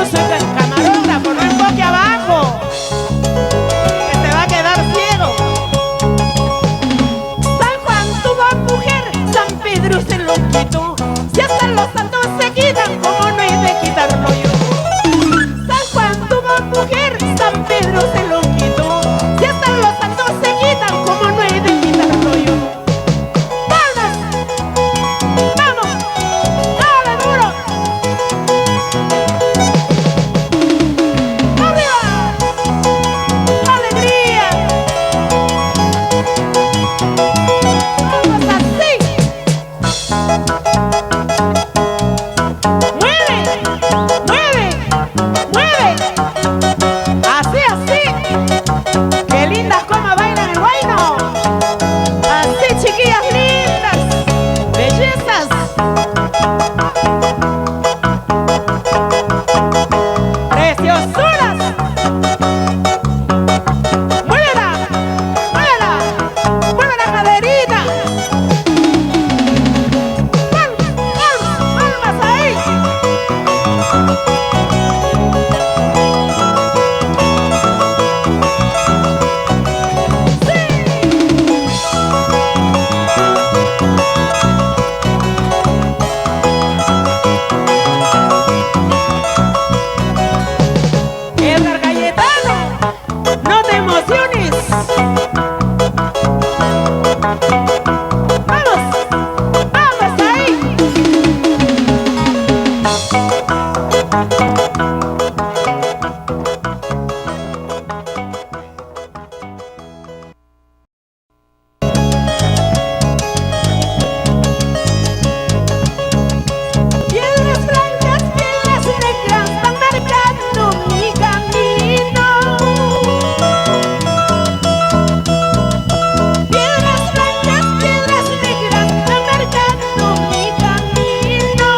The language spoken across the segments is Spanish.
yo soy el camarógrafo, no enfoque abajo, que se va a quedar ciego. San Juan tuvo mujer, San Pedro se lo quitó. Si hasta los santos se quitan, ¿cómo no he de quitarlo yo? San Juan tuvo mujer, San Pedro se lo quitó. Si hasta los santos se quitan, ¿cómo no he de quitarlo yo? ¡Vamos! ¡Vamos! ¡Dale duro! ¡Arriba! ¡Alegría! ¡Vamos así! ¡Mueve! ¡Mueve! ¡Mueve! Así, así. ¡Qué lindas como bailan el guayno! Así, chiquillas lindas, bellezas. ¡Preciosuras! ¡Muévela! ¡Muévela! ¡Mueve la caderita! ¡Palmas ahí! Edgar Cayetano, no te emociones. Vamos, vamos ahí. Piedras blancas, piedras negras van marcando mi camino. Piedras blancas, piedras negras van marcando mi camino.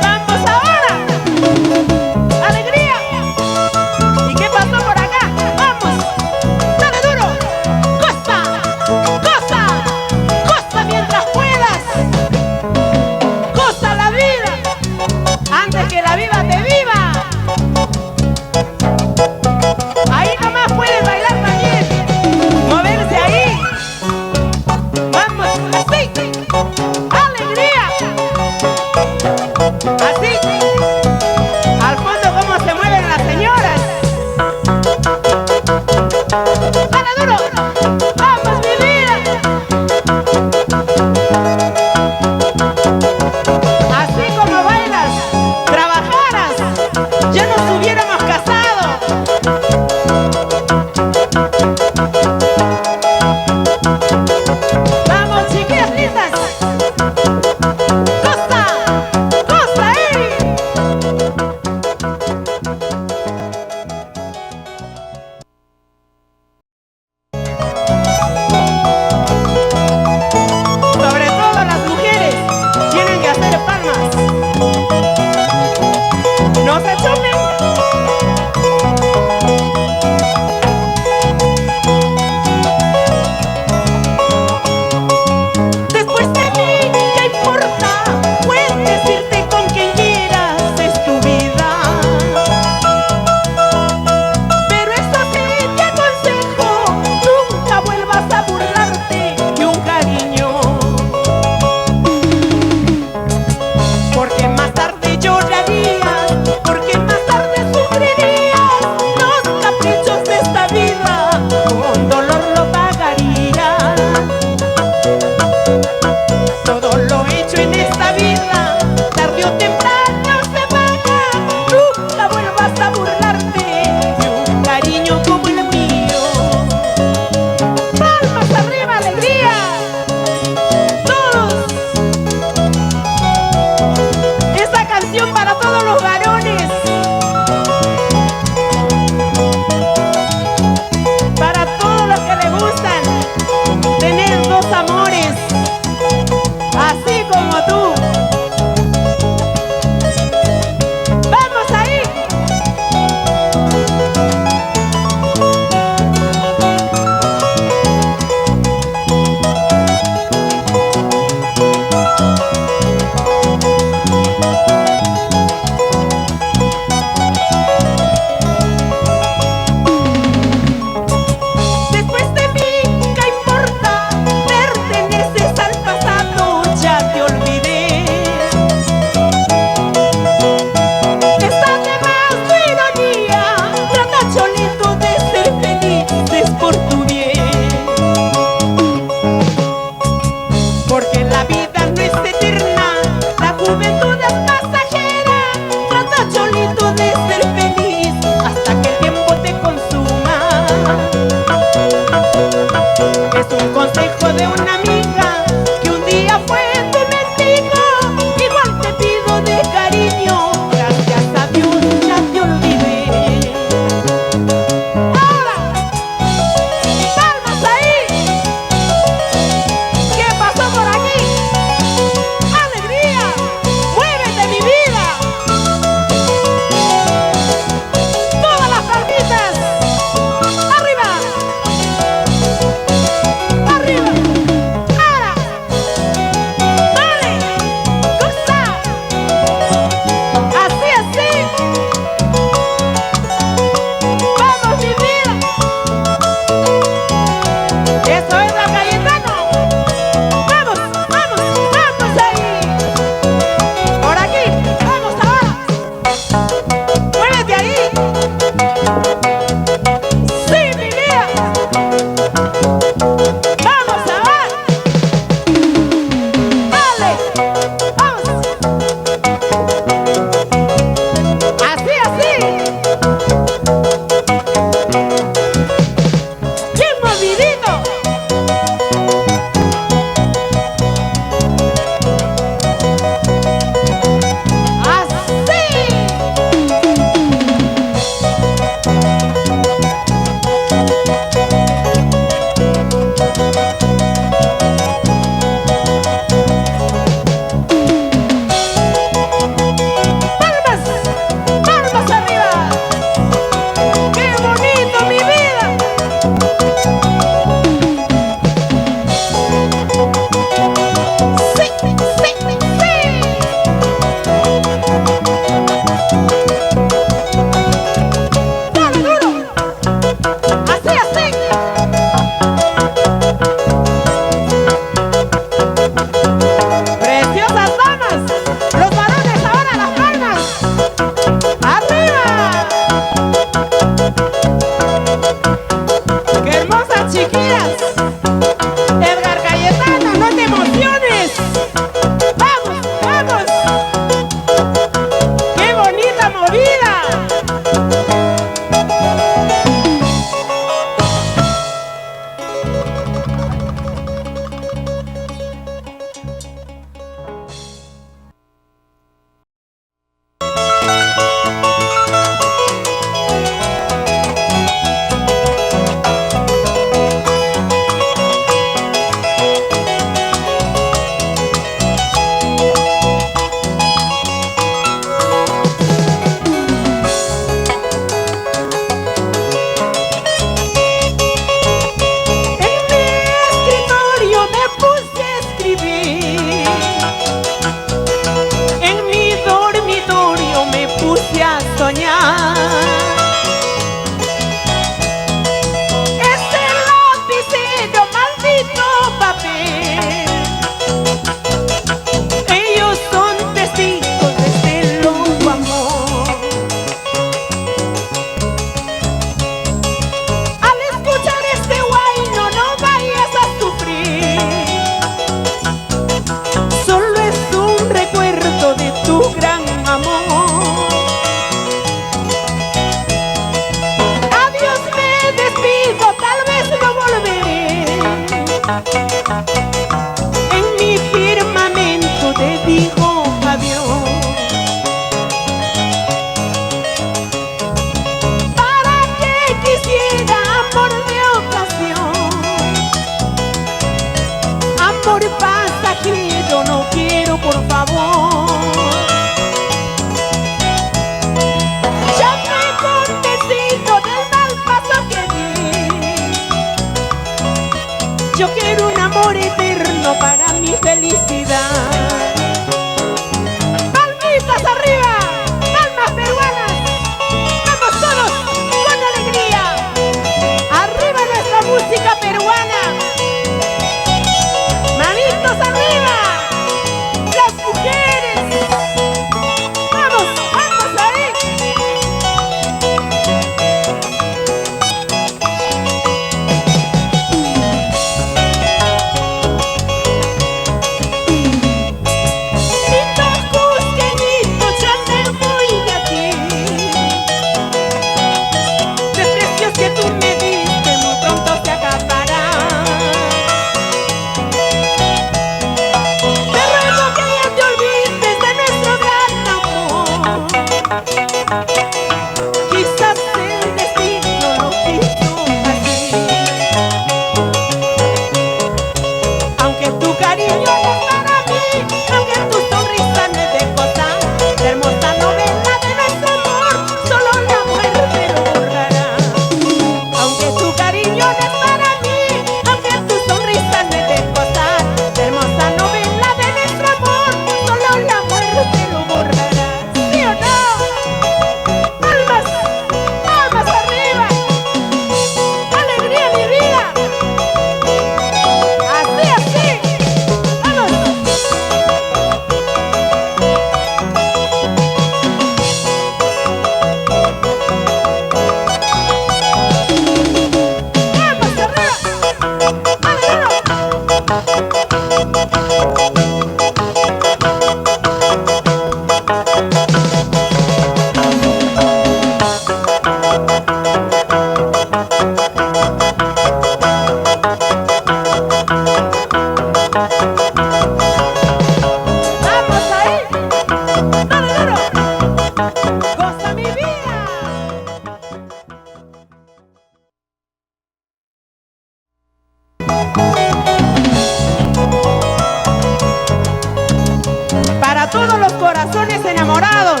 corazones enamorados,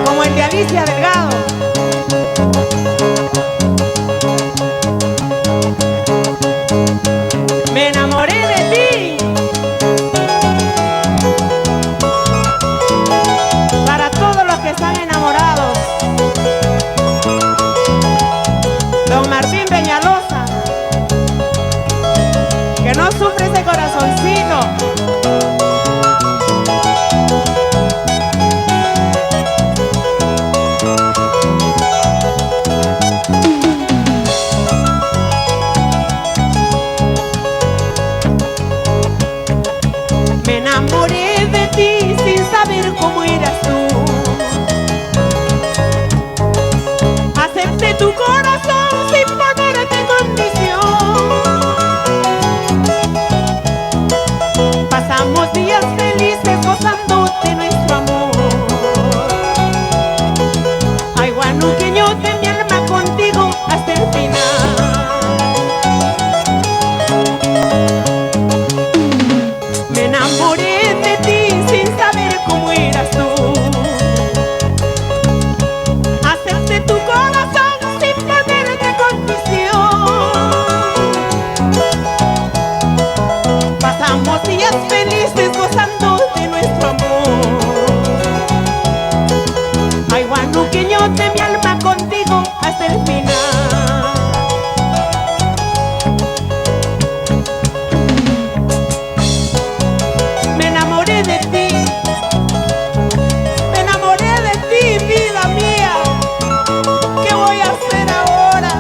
como el de Alicia Delgado. Me enamoré de ti. Para todos los que están enamorados, don Martín Peñalosa, que no sufre ese corazoncito. Me enamoré de ti sin saber cómo eras tú. Acepté tu corazón sin ponerte condición. Pasamos días felices gozando de nuestro amor. Ay, guanuqueñote, mi alma contigo hasta el final. Me enamoré de ti sin saber cómo eras tú. Acepté tu corazón sin ponerte condición. Pasamos días felices gozando de nuestro amor. Ay, guanuqueñote, mi alma contigo hasta el final. Me enamoré de ti, vida mía. ¿Qué voy a hacer ahora?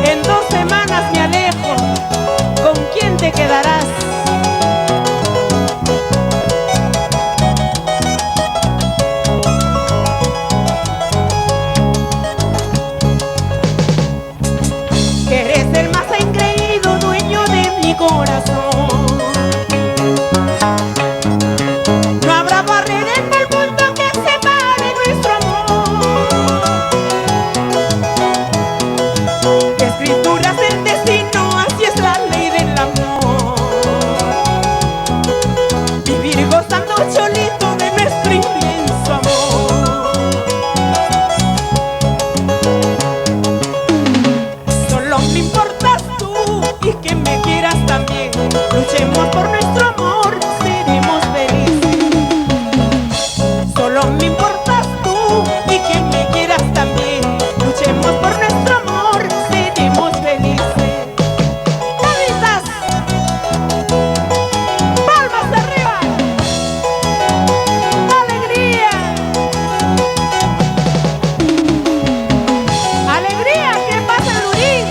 En 2 semanas me alejo. ¿Con quién te quedarás? Que eres el más engreído dueño de mi corazón. No habrá barrera en el mundo que separe nuestro amor. Que escrituras del destino, así es la ley del amor. Vivir gozando cholito de nuestro inmenso amor. Solo me importas tú y que me quieras también. Luchemos por nuestro amor, seremos felices. Solo me importas tú y que me quieras también. Luchemos por nuestro amor, seremos felices. ¡Caritas! ¡Palmas arriba! ¡Alegría! ¡Alegría! ¿Qué pasa, Lurín?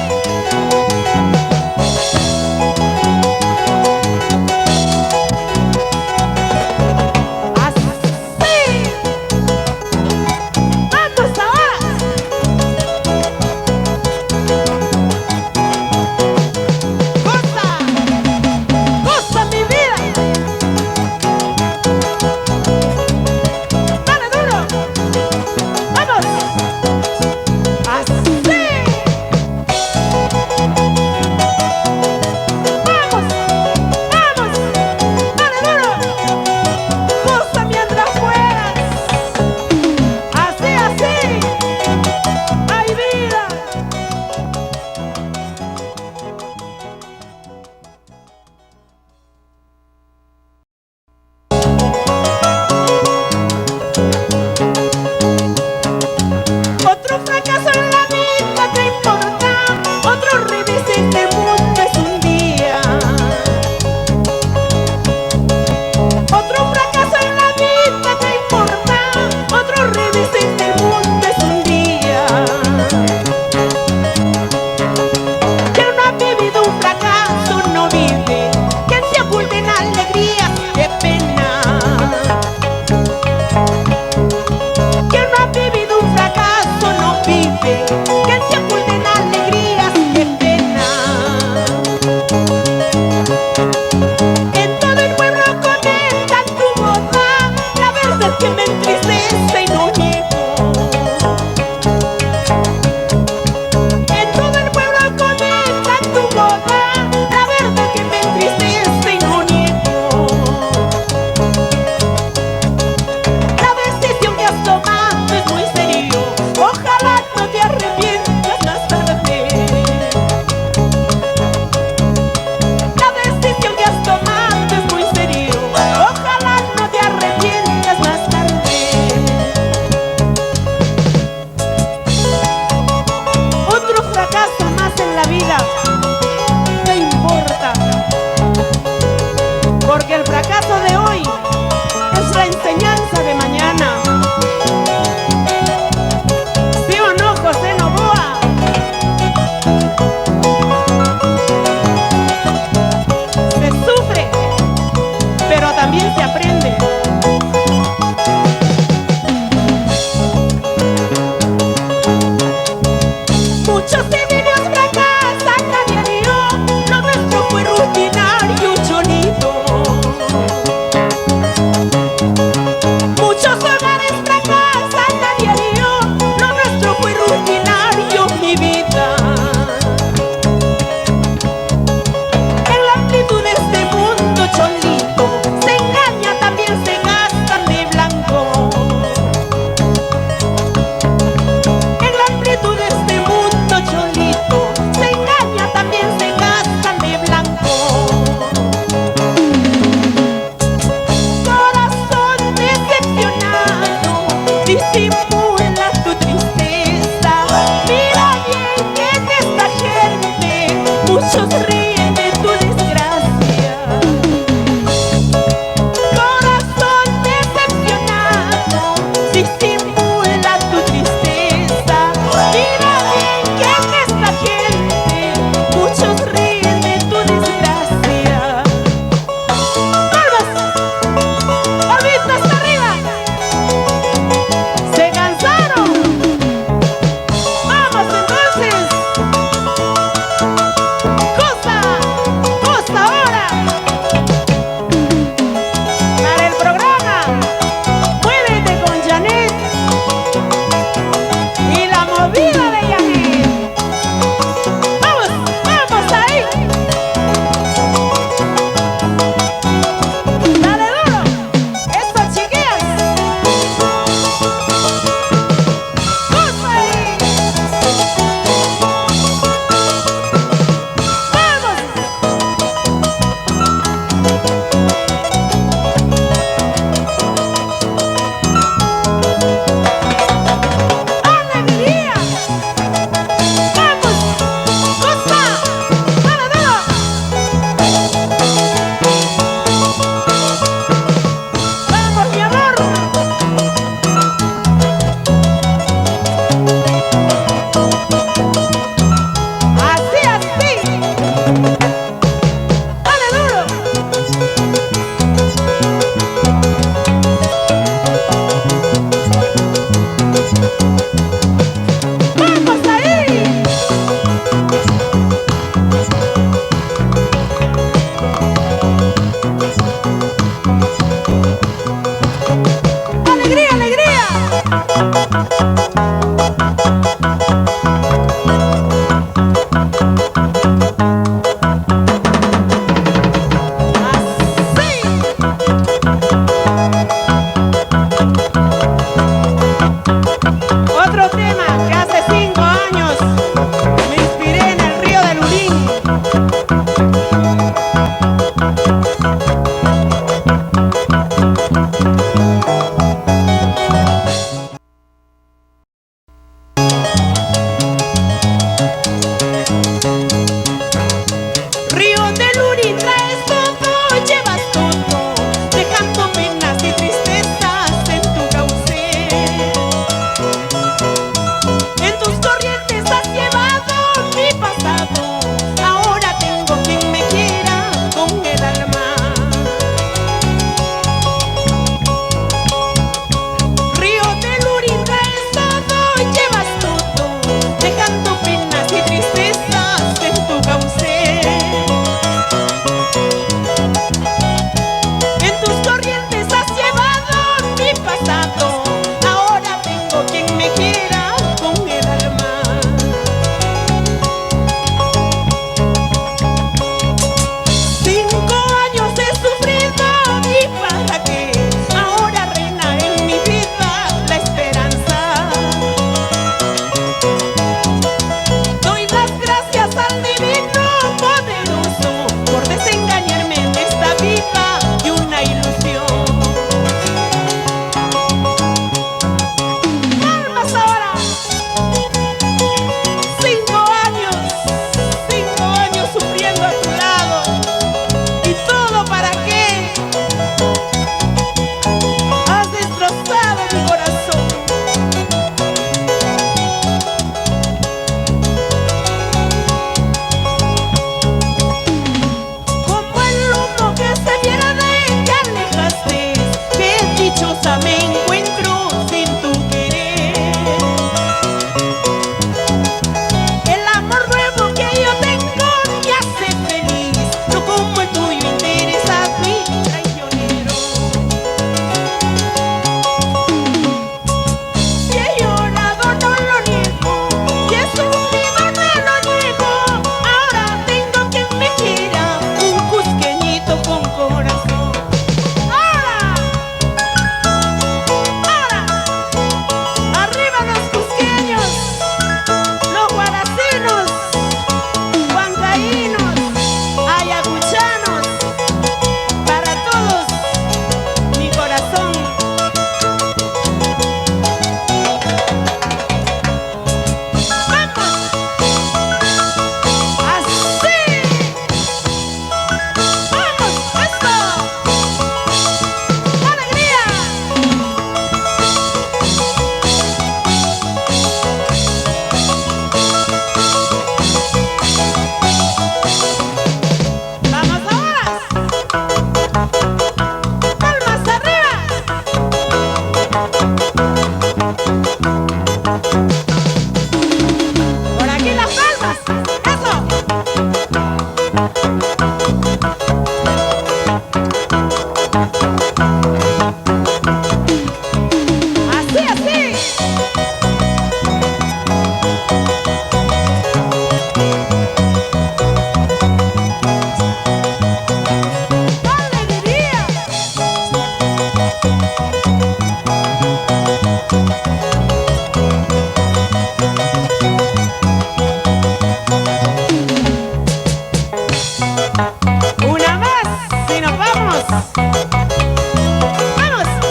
Vamos,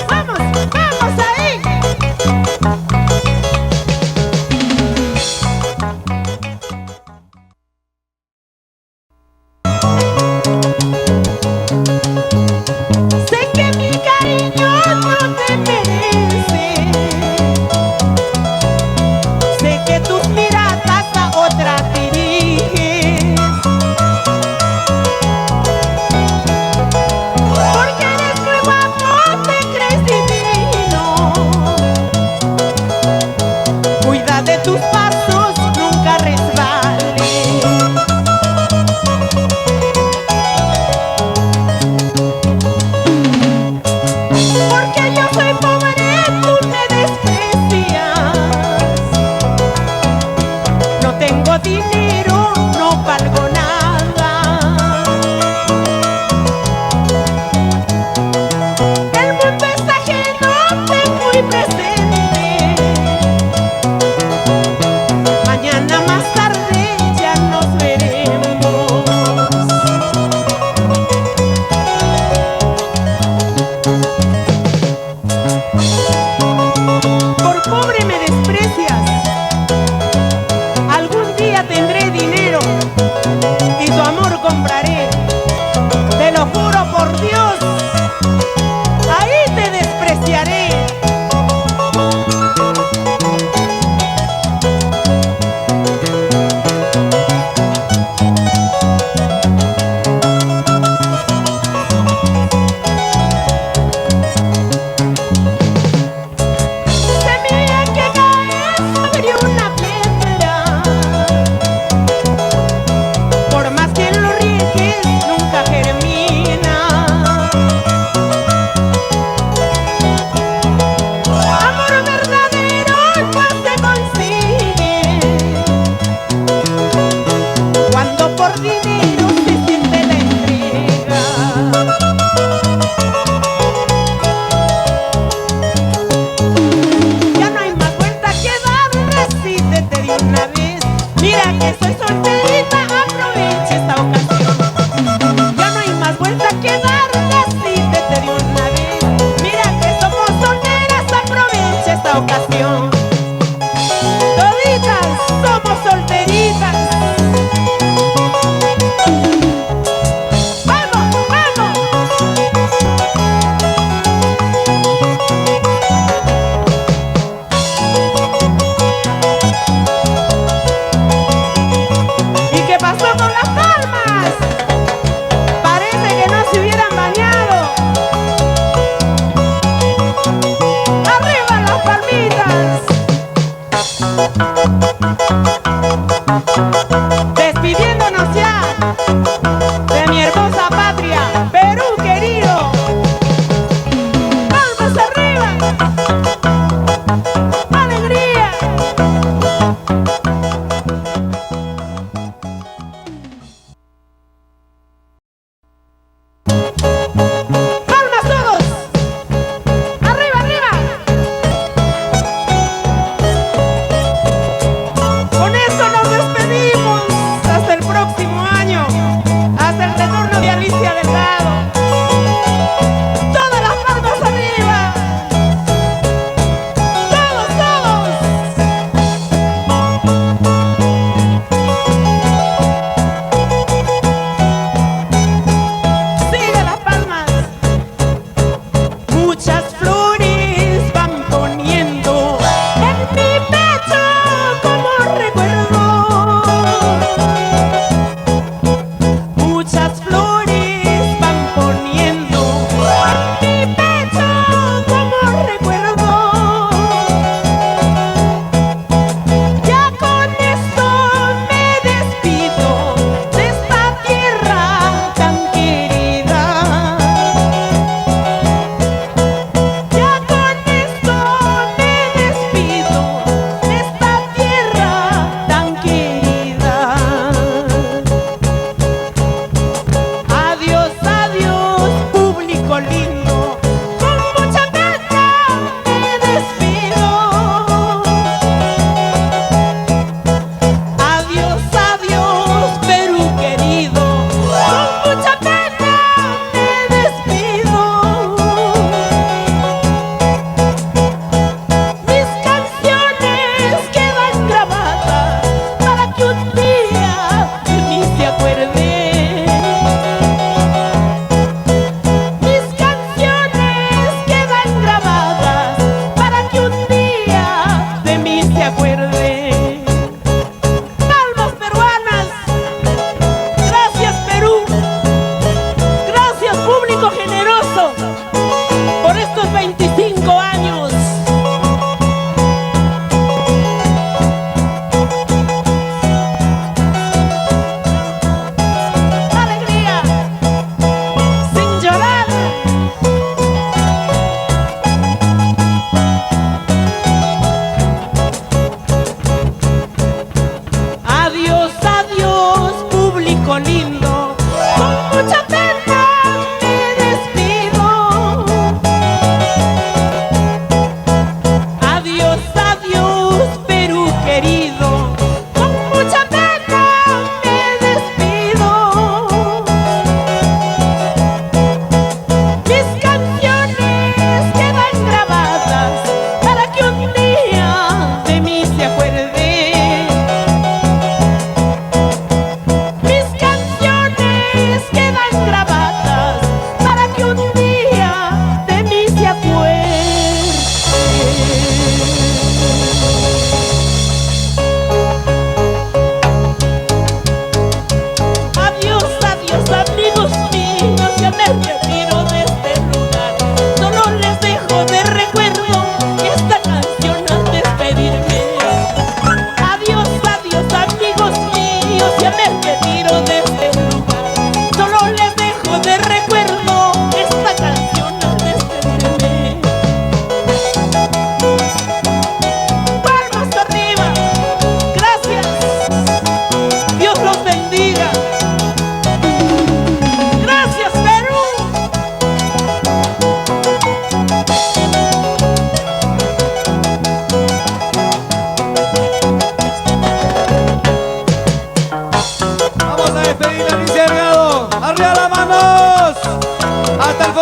vamos, vamos ahí. Sé que mi cariño no te merece, sé que tus miradas a otra diriges, porque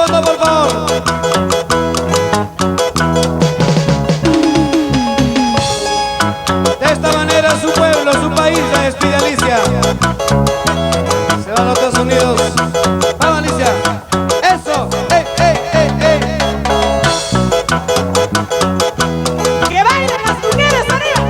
fondo, por favor. De esta manera su pueblo, su país la despide Alicia. Se va a los Estados Unidos. Vamos, Alicia. Eso. ¡Ey, ey, ey, ey! ¡Que bailen las mujeres arriba!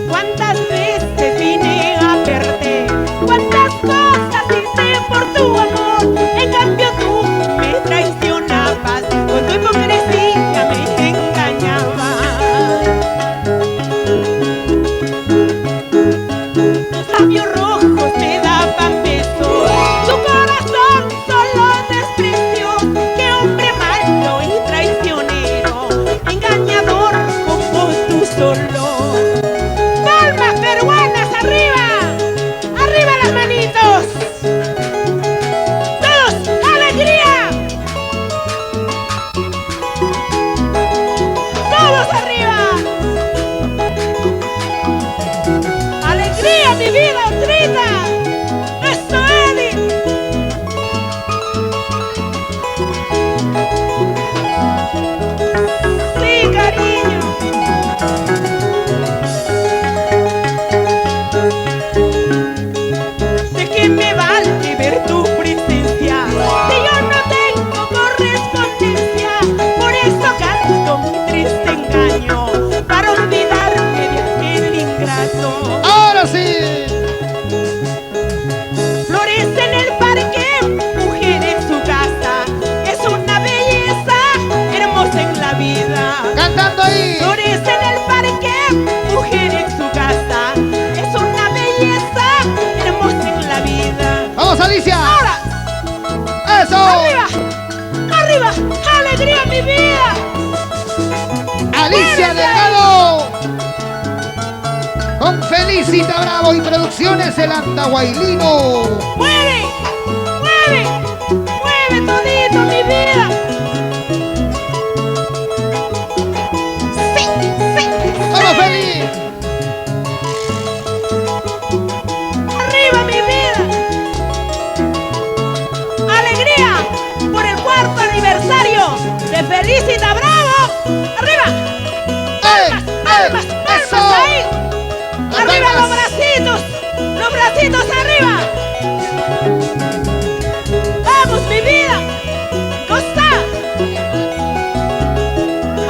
¿Cuántas veces vine a verte? ¿Cuántas cosas hice por tu amor? En cambio tú me traicionabas, con tu hipocresía me engañabas. Tus labios rojos me daban besos, tu corazón solo despreció. ¡Qué hombre malo y traicionero, engañador como tú solo! ¡Palmas peruanas arriba! ¡Arriba las manitos! ¡Todos! ¡Alegría! ¡Todos arriba! ¡Alegría, mi vida, Trita! ¡Eso, Eddie! ¡Sí, cariño! ¿De qué me vale ver tu presencia si yo no tengo correspondencia? Por eso canto mi triste engaño, para olvidarme de aquel ingrato. ¡Ahora sí! Florece en el parque, mujer en su casa, es una belleza hermosa en la vida. ¡Cantando ahí! Florece en el parque, mujer en su casa, es una belleza hermosa en la vida. ¡Vamos, Alicia! Ahora, ¡Eso! arriba, arriba, alegría, mi vida. ¡Alicia Delgado! Con Felicita Bravo y Producciones El Andahuaylino. Mueve, mueve, mueve todito, mi vida. Sí, sí, ¡Vamos, Feli! arriba, mi vida. Alegría por el cuarto aniversario de Felicita Bravo. Arriba, ¡Ey! palmas, ¡Ey! palmas ¡Eso! ahí. Las Arriba palmas. los bracitos arriba. Vamos, mi vida. Costa.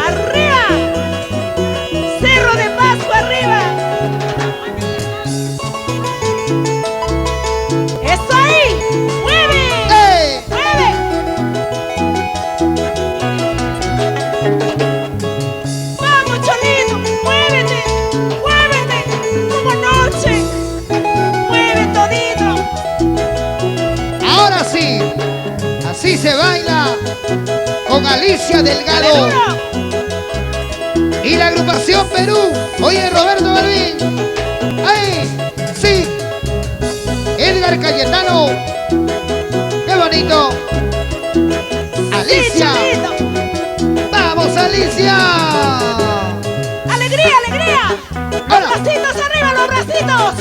Arriba. Cerro de Pascua arriba. Eso ahí. Mueve. ¡Ey! Mueve. Vamos, Cholito. Muévete. Muévete. Como noche. Mueve todito. Ahora sí, así se baila con Alicia Delgado y la agrupación Perú. Oye, Roberto Balvin. ¡Ay! Sí. Edgar Cayetano. ¡Qué bonito! Alicia. ¡Vamos, Alicia! ¡Alegría, alegría! ¡Los Ahora. bracitos arriba, los bracitos!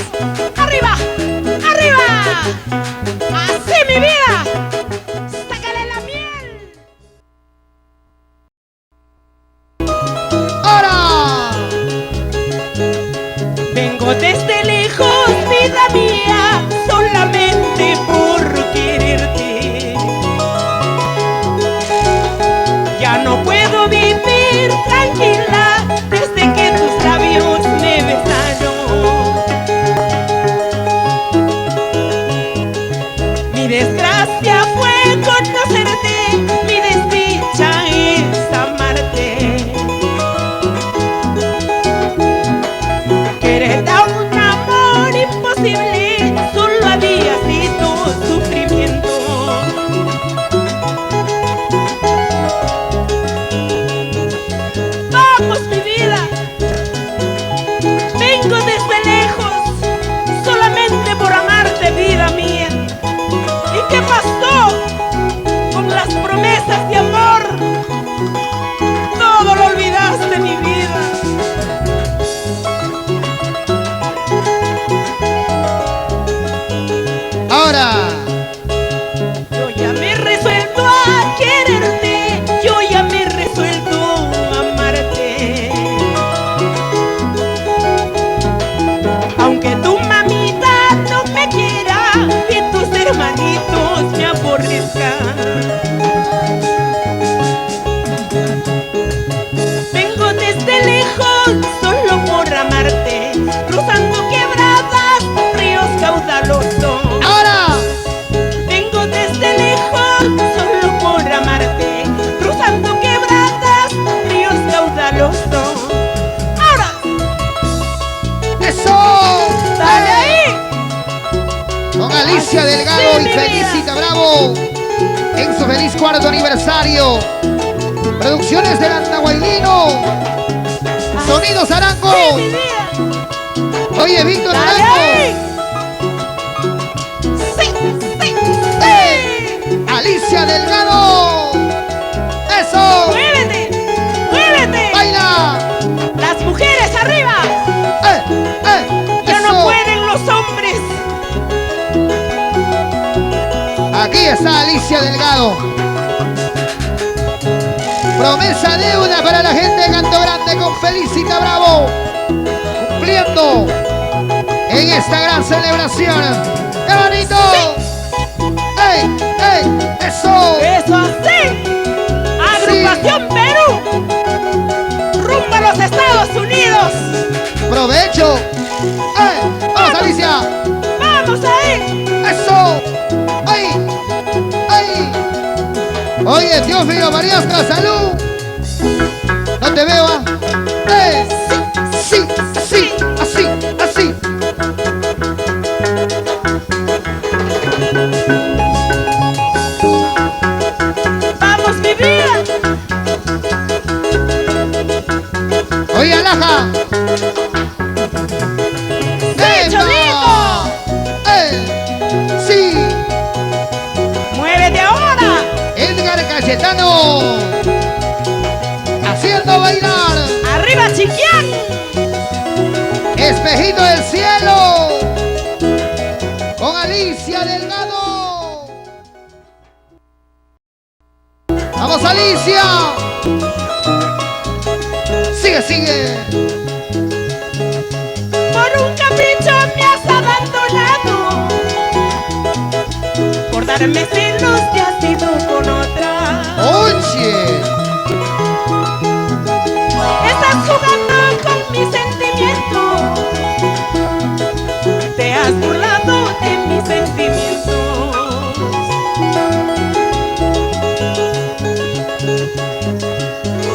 ¡Arriba! ¡Arriba! ¡Así, mi vida! ¡Sácale la miel! ¡Ahora! Vengo desde lejos, vida mía, solamente por quererte. Ya no puedo vivir tranquila desde que tus labios me besaron. Mi desgracia fue conocerte, mi desdicha es amarte. Querer a un amor imposible, solo había Alicia Delgado y Felicita Bravo en su feliz cuarto aniversario. Producciones del Andahuaylino. Sonidos Arango. Sí, mi vida. Oye, Víctor Dale Arango. ahí. Sí, sí, sí. Alicia Delgado. Eso. Muévete, muévete. Baila. Las mujeres arriba. Ya Eso. no pueden los hombres. Aquí está Alicia Delgado. Promesa deuda para la gente de Canto Grande con Felicita Bravo. Cumpliendo en esta gran celebración. ¡Qué bonito! ¡Ey! ¡Ey! ¡Eso! Eso así. Agrupación Perú. Rumbo a los Estados Unidos. ¡Provecho! ¡Ey! ¡Vamos, Alicia! Vamos ahí. ¡Eso! ¡Ay! ¡Ay! Oye, Teófilo Mariasca, salud. No te veo, ¿ah? Sí, así, así, así. Vamos, mi vida. Oye, Alaja. Sí, Cholito. Sí. Muévete ahora. Edgar Cayetano. Haciendo bailar. Arriba, Chiquián. Espejito del cielo. Con Alicia Delgado. Vamos, Alicia. Sigue, sigue. Por un capricho me has abandonado. Por darme celos te has ido con otra. Oye. Estás jugando con mis sentimientos. Te has burlado de mis sentimientos.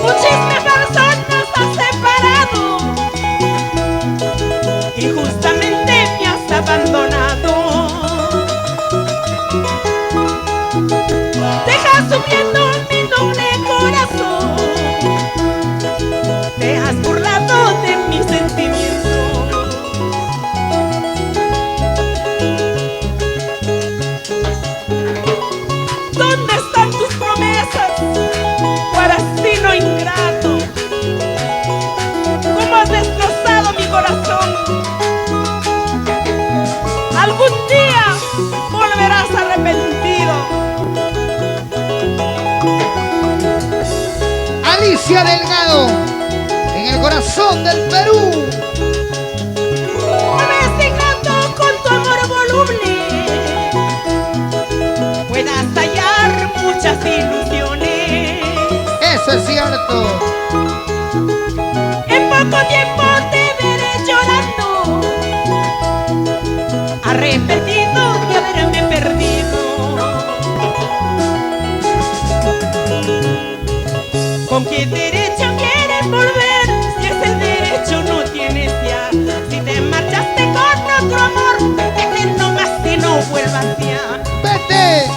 Muchísimas personas has separado y justamente me has abandonado. Dejas sufriendo mi noble corazón. Te has burlado de mis sentimientos. ¿Dónde están tus promesas? Guaracino ingrato. ¿Cómo has destrozado mi corazón? Algún día volverás arrepentido. Alicia Delgado. En el corazón del Perú. Me cegando con tu amor voluble. Puedas hallar muchas ilusiones. Eso es cierto. En poco tiempo te veré llorando, arrepentido de haberme perdido. ¿Con qué derecho quieres volver si ese derecho no tienes ya? Si te marchaste con otro amor, vete nomás y no vuelvas ya. Vete.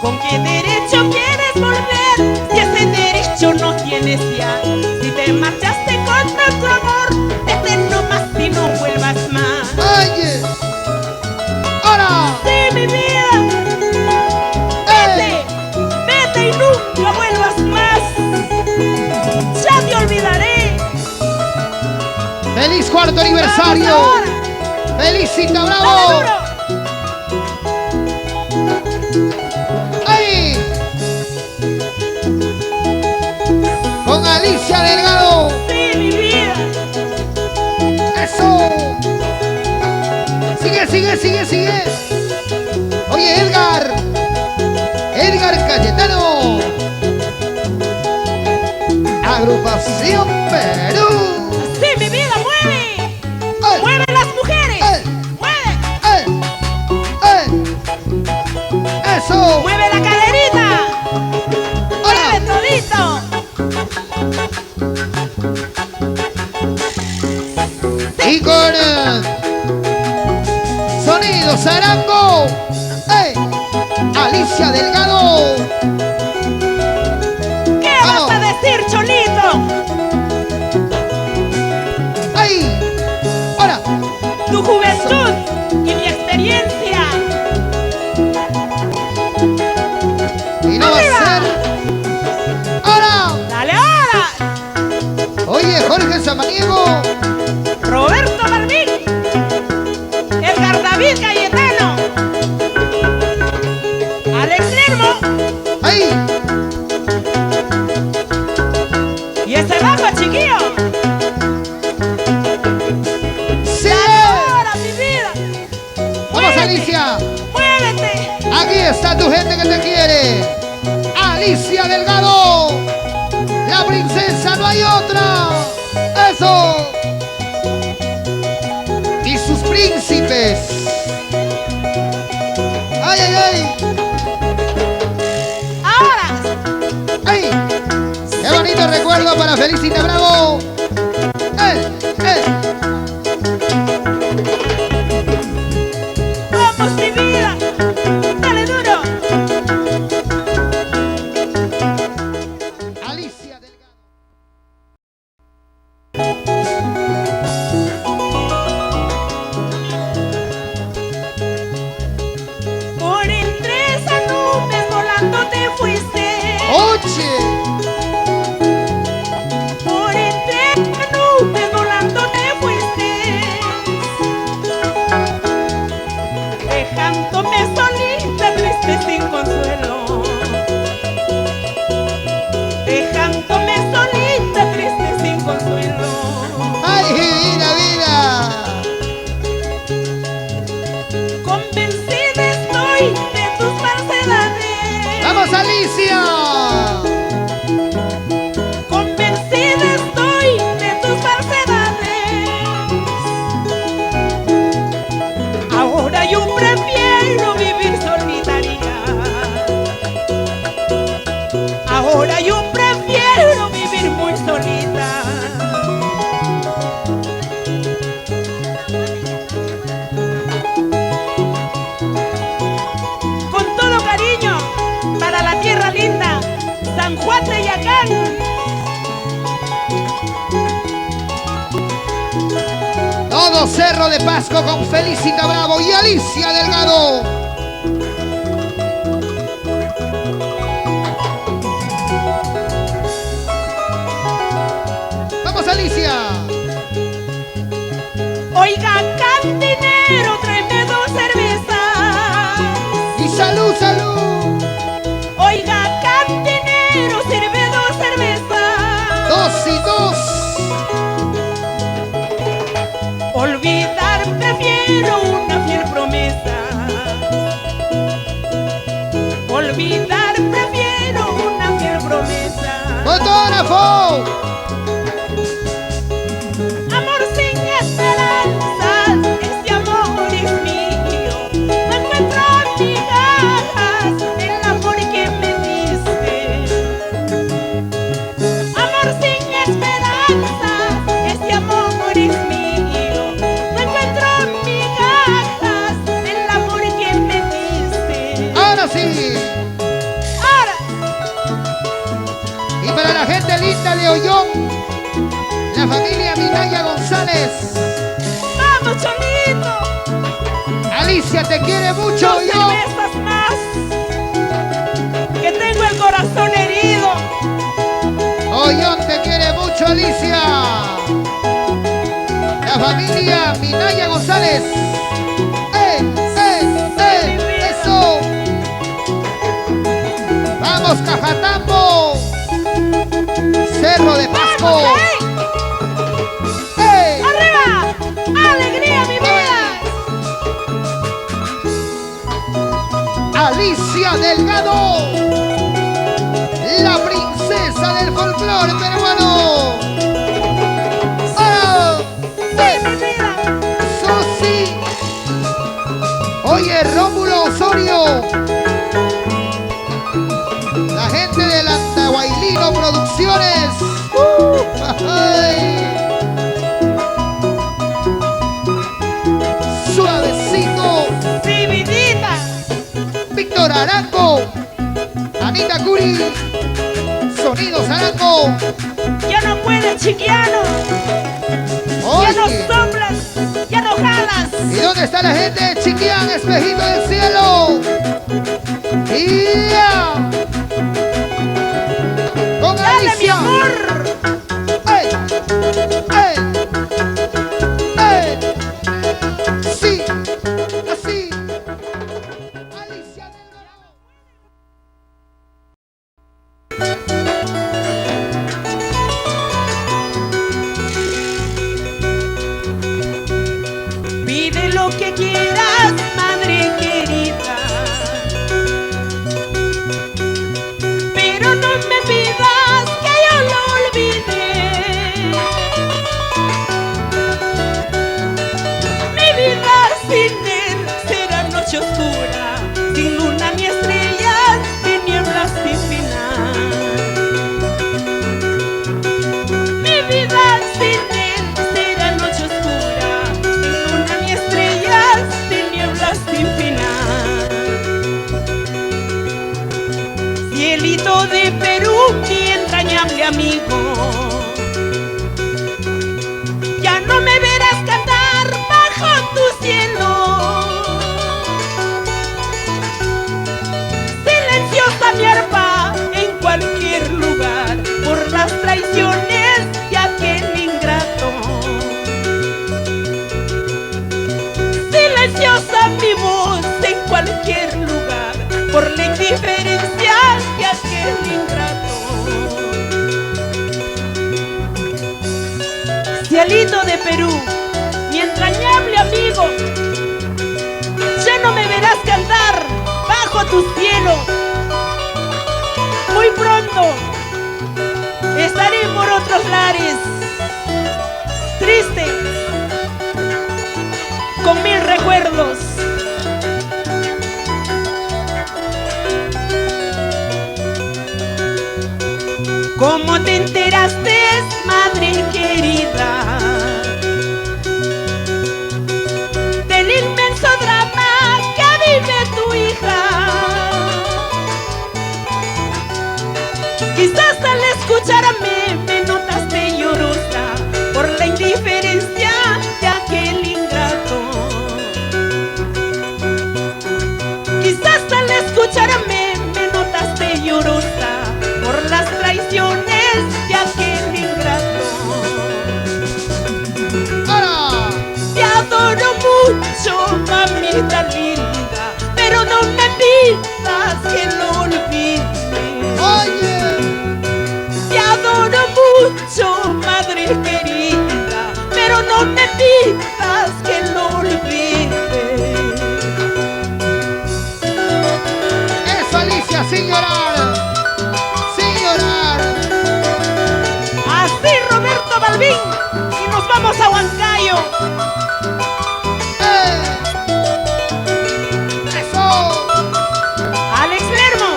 ¿Con qué derecho quieres volver si ese derecho no tienes ya? Si te marchaste con otro amor, vete nomás y no vuelvas más. Oye. Ahora. Sí, mi vida. Vete, vete y nunca vuelvas más. Ya te olvidaré. Feliz cuarto aniversario. Vamos ahora. Felicita Dale Bravo. duro. ¡Ay! Con Alicia Delgado. Sí, mi vida. Eso. Sigue, sigue, sigue, sigue. Oye, Edgar. Edgar Cayetano. Agrupación Perú. Sí, mi vida, mueve. ¡Ay! Mueve las mujeres. ¡Ay! Mueve. ¡Ay! ¡Ay! Eso. Mueve la caderita. ¡Hola! Mueve todito. Y con Sonidos Arango. ¡Ey! Alicia Delgado. ¿Qué vas a decir, Cholito? ¡Ey! ¡Ahora! Tu juventud y mi experiencia. Y no va a ser. ¡Ahora! Dale ahora. Oye, Jorge Samaniego. Roberto Marvín. Edgar David Cayetano. Alex Lermo. ¡Ey! Y ese bajo, chiquillo. ¡Sí! Ahora, mi vida. ¡Vamos, Muévete, Alicia! Muévete. Aquí está tu gente que te quiere. Alicia Delgado. La princesa, no hay otra. ¡Eso! Y sus príncipes. ¡Ay, ay, ay! Ahora. ¡Ay! ¡Qué bonito recuerdo para Felicita Bravo! Vamos, mi vida. Dale duro. Alicia Delgado. Por entre esas nubes volando te fuiste. ¡Oye! Por entre esas nubes volando te fuiste. Dejándome solita, triste sin consuelo. Dejándome solita, triste sin consuelo. ¡Ay, vida, vida! Convencida estoy de tus falsedades. ¡Vamos, Alicia! Convencida estoy de tus falsedades. Ahora yo prefiero vivir solitaria. Ahora yo prefiero vivir muy solita. Con todo cariño para la tierra linda, San Juan de Yacán. Todo Cerro de Pasco con Felicita Bravo y Alicia Delgado. ¡Vamos, Alicia! Oiga, cantinero, tráeme 2 cervezas. ¡Y salud, salud! Oiga, cantinero, sirve 2 cervezas. 2 y 2. Olvidar prefiero una fiel promesa. Olvidar prefiero una fiel promesa. ¡Fotógrafo! Amor sin esperanzas, este amor es mío. No encuentro migajas del amor que me diste. Amor sin esperanzas, este amor es mío. No encuentro migajas del amor que me diste. ¡Ahora sí! Ahora, Y para la gente linda de Ollón, la familia Minaya González. vamos, Cholito. Alicia te quiere mucho, 2 Ollón. cervezas más. Que tengo el corazón herido. Ollón te quiere mucho, Alicia. La familia Minaya González. ¡Eso! ¡Vamos, Cajatambo! Cerro de Pasco. ¡Vamos, ey! ¡Ey! ¡Arriba! ¡Alegría, mi vida! Alicia Delgado, la princesa del folclore peruano. ¡Oh! ¡Sí, mi vida! ¡Susi! Oye, Rómulo Osorio, la gente de Landahuaylino Producciones. ¡Ay! Suavecito. ¡Sí, vidita! Arango. Anita Curi. Sonidos Arango. Ya no puedes, chiquiano. Ya no Oye. soplas, ya no jalas. ¿Y dónde está la gente de Chiquián, espejito del cielo? ¡Ya! ¡Con Dale, mi Alicia! amor. ¡Ey! ¡Ey! ¡Ey! ¡Sí! ¡Así! ¡Alicia Delgado! Pide lo que quieras, madre querida, pero no me pidas que yo lo olvide. Mi vida sin él será noche oscura, sin luna ni estrellas, sin nieblas sin final. Mi vida sin él será noche oscura, sin luna ni estrellas, sin nieblas sin final. Cielito de Perú, mi entrañable amigo, ya no me verás cantar bajo tu cielo. Silenciosa mi arpa en cualquier lugar, por las traiciones de aquel ingrato. Silenciosa mi voz en cualquier lugar, por la indiferencia de aquel ingrato. Cielito de Perú, mi entrañable amigo, ya no me verás cantar bajo tu cielo. Muy pronto estaré por otros lares, triste, con mil recuerdos. ¿Cómo te enteraste, madre querida, del inmenso drama que vive tu hija? Quizás al escucharme me notaste llorosa por la indiferencia de aquel ingrato. Quizás al escucharme me notaste llorosa por las traiciones de aquel ingrato. ¡Ahora! Te adoro mucho, mamita linda, pero no me pidas que lo olvide. ¡Oye! Te adoro mucho, madre querida, pero no me pidas que lo olvide. ¡Eso, Alicia! ¡Sin llorar! ¡Sin llorar! Así, Roberto Balbín, y nos vamos a Huancayo. ¡Eso! Alex Lermo,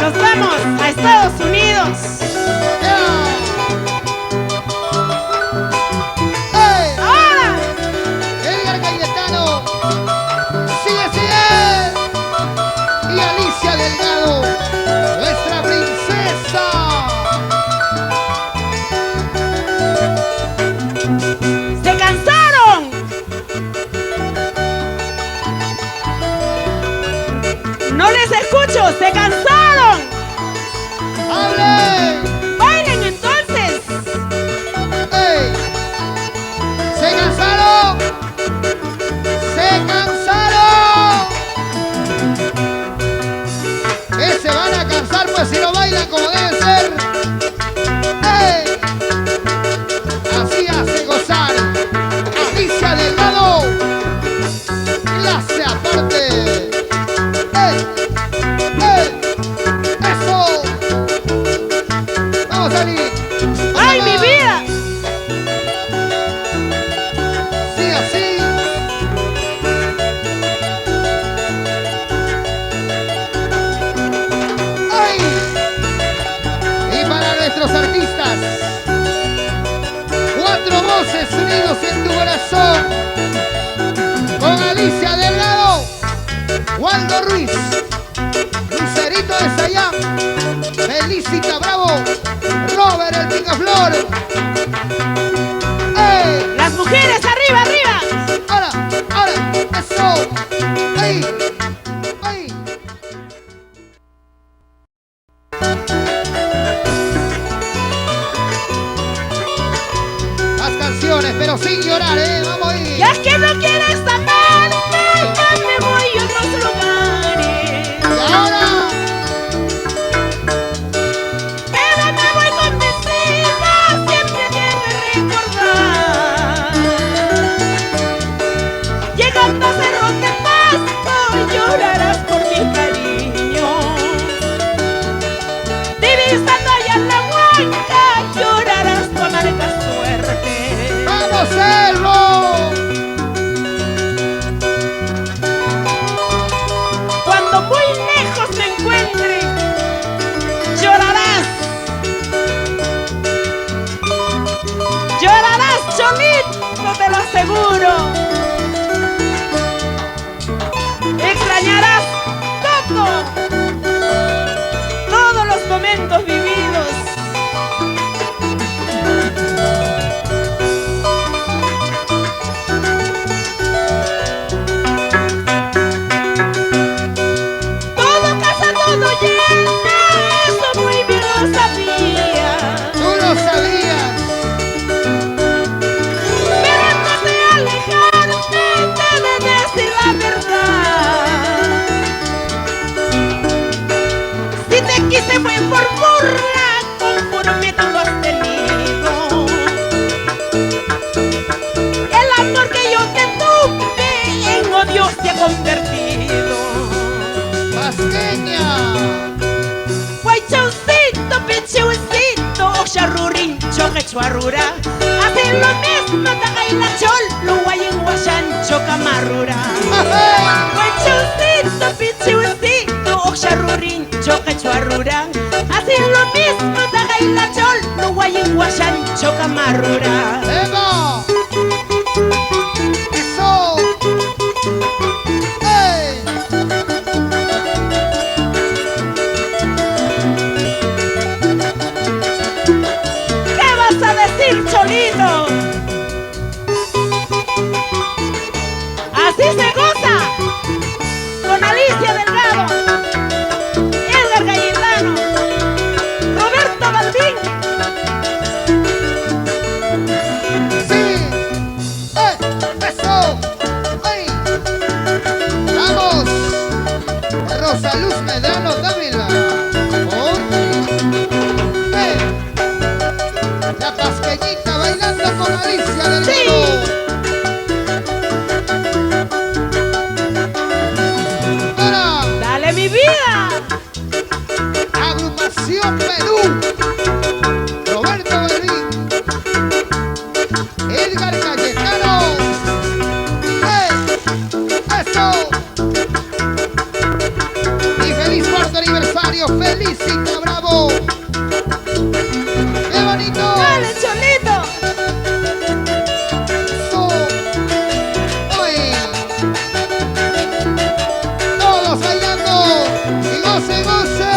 nos vamos a Estados Unidos. ¡Ya! ¡Ey! Ahora, Edgar Cayetano. ¡Sigue, sigue! Y Alicia Delgado, nuestra princesa. se cansaron. No les escucho, se cansaron. ¡Hablen! Bailen entonces. ¡Ey! ¡Se cansaron! ¡Se cansaron! Se van a cansar pues si no bailan como deben ser. ¡Ey! Así hace gozar Alicia Delgado. Clase aparte. ¡Ey! ¡Ey! ¡Eso! Vamos, Ali. ¡Ay, mi vida! Sí, así. ¡Ay! Y para nuestros artistas, 4 voces unidos en tu corazón. Con Alicia Delgado, Waldo Leonardo Ruiz, Lucerito de Sayán, Felicita Bravo, Robert el Picaflor. ¡Ey! Las mujeres, arriba, arriba. Ahora, eso. ¡Ey! ¡Ey! Más canciones, pero sin llorar, vamos ahí. Ya que no quieres amarme, ya me voy a otros lugares. Y ahora, Pero me voy convencida, siempre debe recordar. Llegando a Cerros de Pasco, llorarás por mi cariño. Divisando allá en la Huanca, llorarás tu amarga suerte. ¡vamos, Cerro! Cuando muy lejos me encuentre, llorarás. Llorarás, Cholito, te lo aseguro. Extrañarás todos los momentos vividos. Todo casa, todo llena, eso muy bien lo sabía. Tú lo sabías. Pero antes de alejarte, debe decir la verdad. Si te quise fue por burla, conforme tú lo has tenido. El amor que yo te tuve en odio se ha convertido. Pasqueña. Guaychoncito, pichuncito, oxarrurincho, quechuarrura. Hacen lo mismo, tagaila chol, lo guayen guachancho, camarrura. Guaychoncito, pichuncito, oxarrurincho, quechuarrura. Hacen lo mismo, tagaila chol, lo guayen guachancho, camarrura. ¡Venga! ¡Eso! ¡Ey! ¿Qué vas a decir, Cholito? Así se goza con Alicia Delgado, Edgar Cayetano, Roberto Balbín. ¡Sí! ¡Eso! ¡Ey! ¡Vamos! Rosa Luz Medrano Dávila. ¡Ey! La pasqueñita bailando con Alicia del Sí. Ahora, ¡Dale, mi vida! Agrupación Perú. Roberto Balbín. Edgar Cayetano. ¡Eso! Y feliz cuarto aniversario. Felicita Bravo. ¡Qué bonito! ¡Dale, Cholito! Eso. ¡Uy! Todos bailando. Y goce, goce.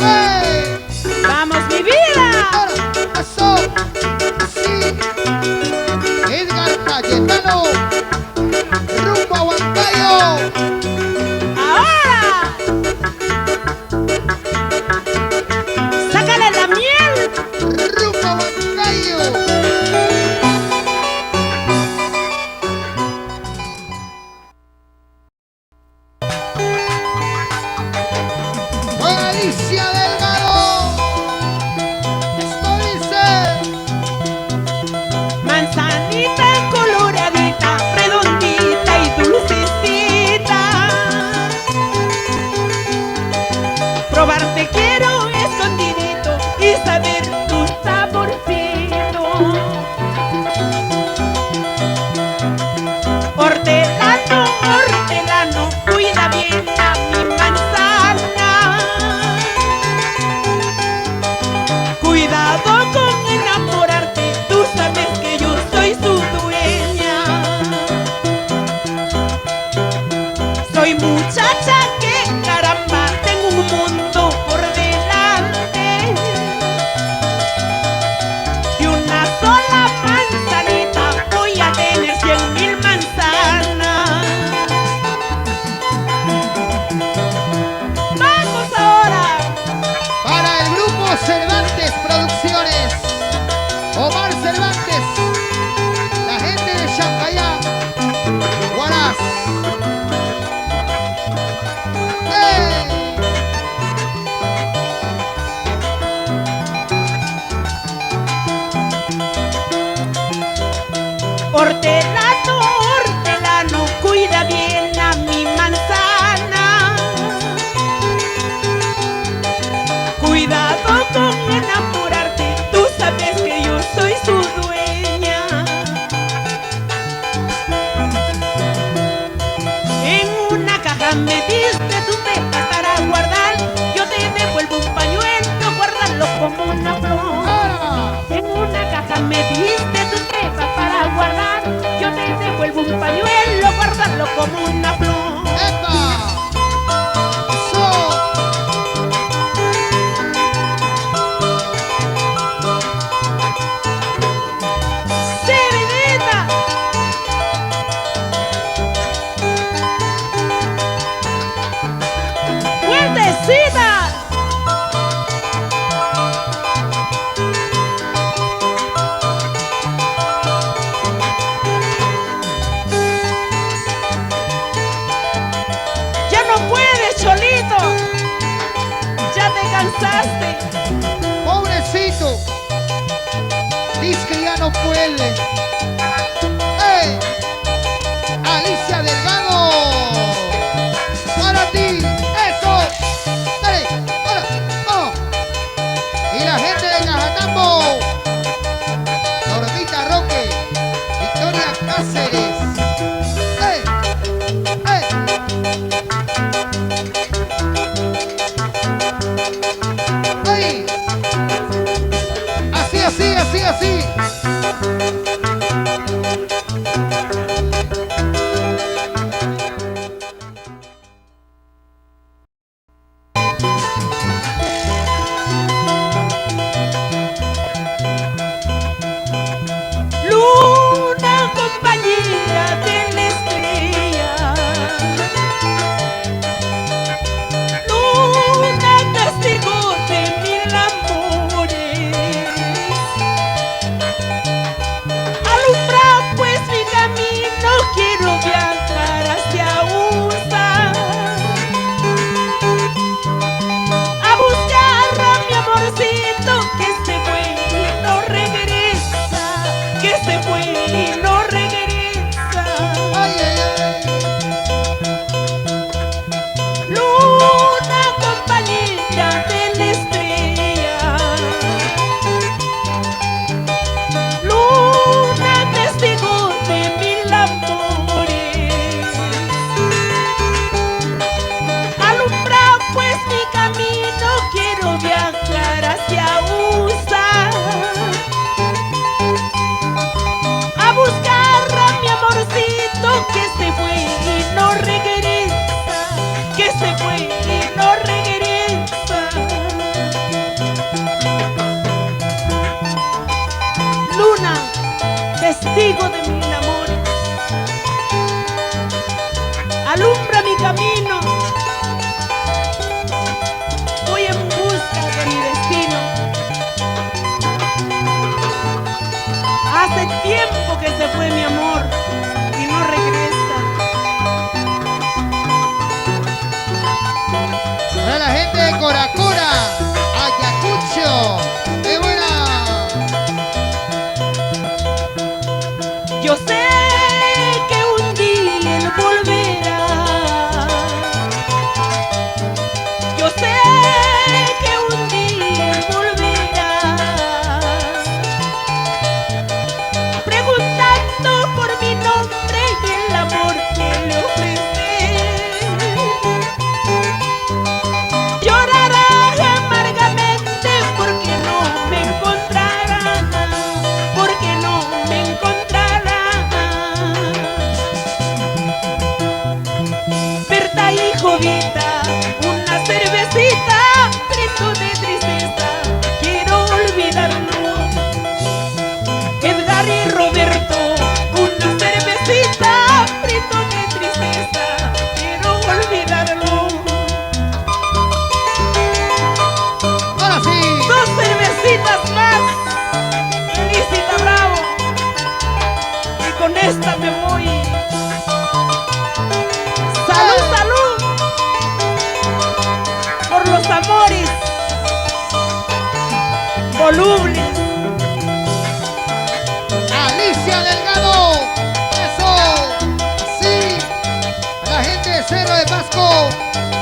¡Ey! ¡Vamos, mi vida! Ahora, eso, sí. Edgar Cayetano, rumbo a Huancayo. ¡Ahora! ¡Sácale la miel! Rumbo a Huancayo. Con Alicia Delgado. Esto dice. Manzanita coloradita, redondita y dulcecita. Probarte quiero escondidito y saber tu saborcito. Hortelano, hortelano, cuida bien a mi manzana. Cuidado con Hortelano, cuida bien a mi manzana. Cuidado con enamorarte, tú sabes que yo soy su dueña. En una caja me diste tus pepas para guardar, yo te devuelvo un pañuelo, guardarlo como una flor. En una caja me diste tus pepas para guardar, yo te devuelvo un pañuelo, guardarlo como una flor. ¡Epa! ¡Eso! ¡Sí, vidita! ¡Fuertecita! ¡Ya no puedes, Cholito! ¡Ya te cansaste! Pobrecito. Dice que ya no puede. ¡Ey! Alicia Delgado. Para ti. Eso. Dale. Hola. Oh. Y la gente de Cajatambo. Normita Roque. Victoria Cáceres. ¡Ey! ¡Ey! ¡Ey! Así, así, así, así. Luna, compañera de la estrella. Luna, testigo de mil amores. Alumbra pues mi camino, quiero viajar hacia USA. A buscar a mi amorcito que se fue y no regresa, que se fue y no regresa. ¡Ay, ay, ay! Luna, compañera de la estrella. Luna, testigo de mil amores. Alumbra pues mi camino, quiero viajar hacia USA. A buscar a mi amorcito que se fue y no regresa, que se fue y no regresa. Luna, testigo de mil amores, alumbra mi camino, voy en busca de mi destino. Hace tiempo que se fue mi amor y no regresa. Para la gente de Coracora, Ayacucho. ¡Qué buena! Yo sé que un día él volverá. Yo sé que un día él volverá. Preguntando por mi nombre y el amor que le ofrecí. Llorará amargamente porque no me encontrará, porque no me encontrará. Berta y Jovita, una cervecita, grito de tristeza, quiero olvidarlo. Edgar y Roberto, una cervecita, grito de tristeza, quiero olvidarlo. Ahora sí. Dos cervecitas más, Felicita Bravo, y con esta me voy. Salud, salud, por los amores volubles. Alicia Delgado. Blanco.